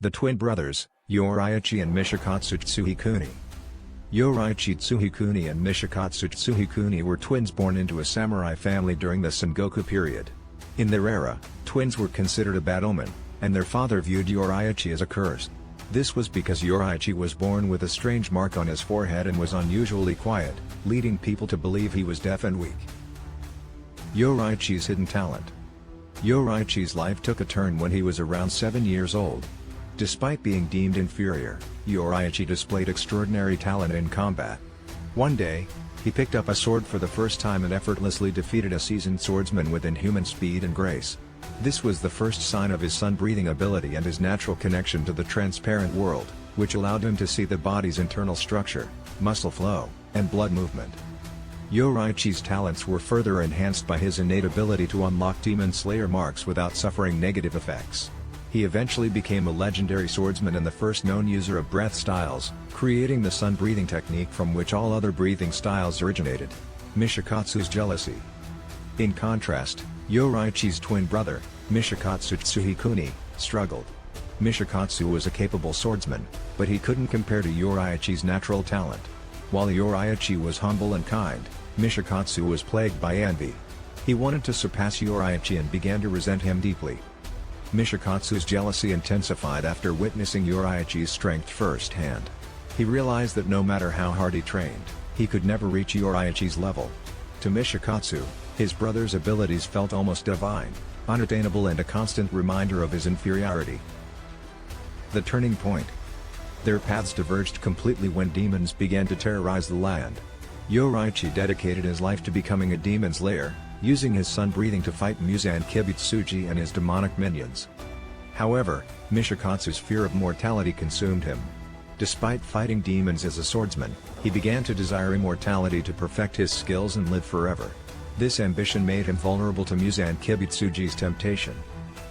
The twin brothers, Yorichi and Mishikatsu Tsuhikuni. Yorichi Tsuhikuni and Mishikatsu Tsuhikuni were twins born into a samurai family during the Sengoku period. In their era, twins were considered a bad omen, and their father viewed Yorichi as a curse. This was because Yorichi was born with a strange mark on his forehead and was unusually quiet, leading people to believe he was deaf and weak. Yorichi's hidden talent. Yorichi's life took a turn when he was around 7 years old. Despite being deemed inferior, Yorichi displayed extraordinary talent in combat. One day, he picked up a sword for the first time and effortlessly defeated a seasoned swordsman with inhuman speed and grace. This was the first sign of his sun-breathing ability and his natural connection to the transparent world, which allowed him to see the body's internal structure, muscle flow, and blood movement. Yorichi's talents were further enhanced by his innate ability to unlock Demon Slayer marks without suffering negative effects. He eventually became a legendary swordsman and the first known user of breath styles, creating the sun-breathing technique from which all other breathing styles originated. Mishikatsu's jealousy. In contrast, Yorichi's twin brother, Mishikatsu Tsuhikuni, struggled. Mishikatsu was a capable swordsman, but he couldn't compare to Yorichi's natural talent. While Yorichi was humble and kind, Mishikatsu was plagued by envy. He wanted to surpass Yorichi and began to resent him deeply. Mishikatsu's jealousy intensified after witnessing Yorichi's strength firsthand. He realized that no matter how hard he trained, he could never reach Yorichi's level. To Mishikatsu, his brother's abilities felt almost divine, unattainable and a constant reminder of his inferiority. The turning point. Their paths diverged completely when demons began to terrorize the land. Yorichi dedicated his life to becoming a demon slayer, using his sun-breathing to fight Muzan Kibutsuji and his demonic minions. However, Mishikatsu's fear of mortality consumed him. Despite fighting demons as a swordsman, he began to desire immortality to perfect his skills and live forever. This ambition made him vulnerable to Muzan Kibutsuji's temptation.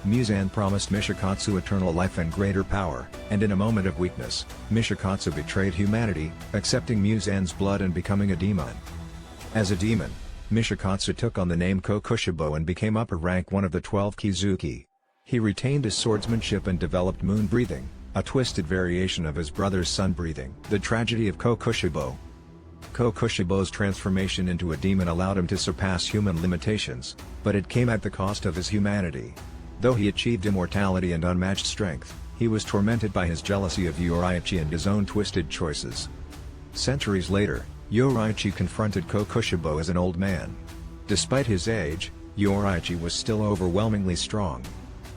Muzan promised Mishikatsu eternal life and greater power, and in a moment of weakness, Mishikatsu betrayed humanity, accepting Muzan's blood and becoming a demon. As a demon, Mishikatsu took on the name Kokoshibo and became upper rank one of the 12 Kizuki. He retained his swordsmanship and developed moon breathing, a twisted variation of his brother's sun breathing. The tragedy of Kokoshibo. Kokoshibo's transformation into a demon allowed him to surpass human limitations, but it came at the cost of his humanity. Though he achieved immortality and unmatched strength, he was tormented by his jealousy of Yorichi and his own twisted choices. Centuries later, Yorichi confronted Kokoshibo as an old man. Despite his age, Yorichi was still overwhelmingly strong.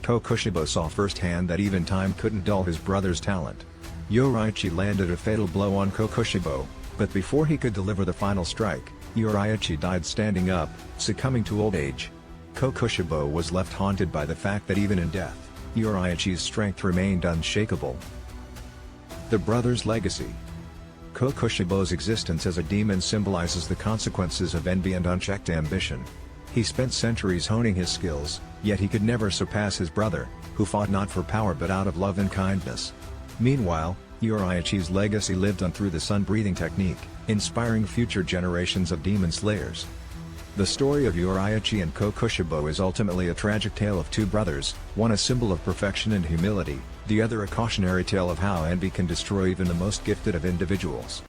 Kokoshibo saw firsthand that even time couldn't dull his brother's talent. Yorichi landed a fatal blow on Kokoshibo, but before he could deliver the final strike, Yorichi died standing up, succumbing to old age. Kokoshibo was left haunted by the fact that even in death, Yorichi's strength remained unshakable. The brothers' legacy. Kokoshibo's existence as a demon symbolizes the consequences of envy and unchecked ambition. He spent centuries honing his skills, yet he could never surpass his brother, who fought not for power but out of love and kindness. Meanwhile, Yorichi's legacy lived on through the sun-breathing technique, inspiring future generations of demon slayers. The story of Yorichi and Kokoshibo is ultimately a tragic tale of two brothers, one a symbol of perfection and humility, the other a cautionary tale of how envy can destroy even the most gifted of individuals.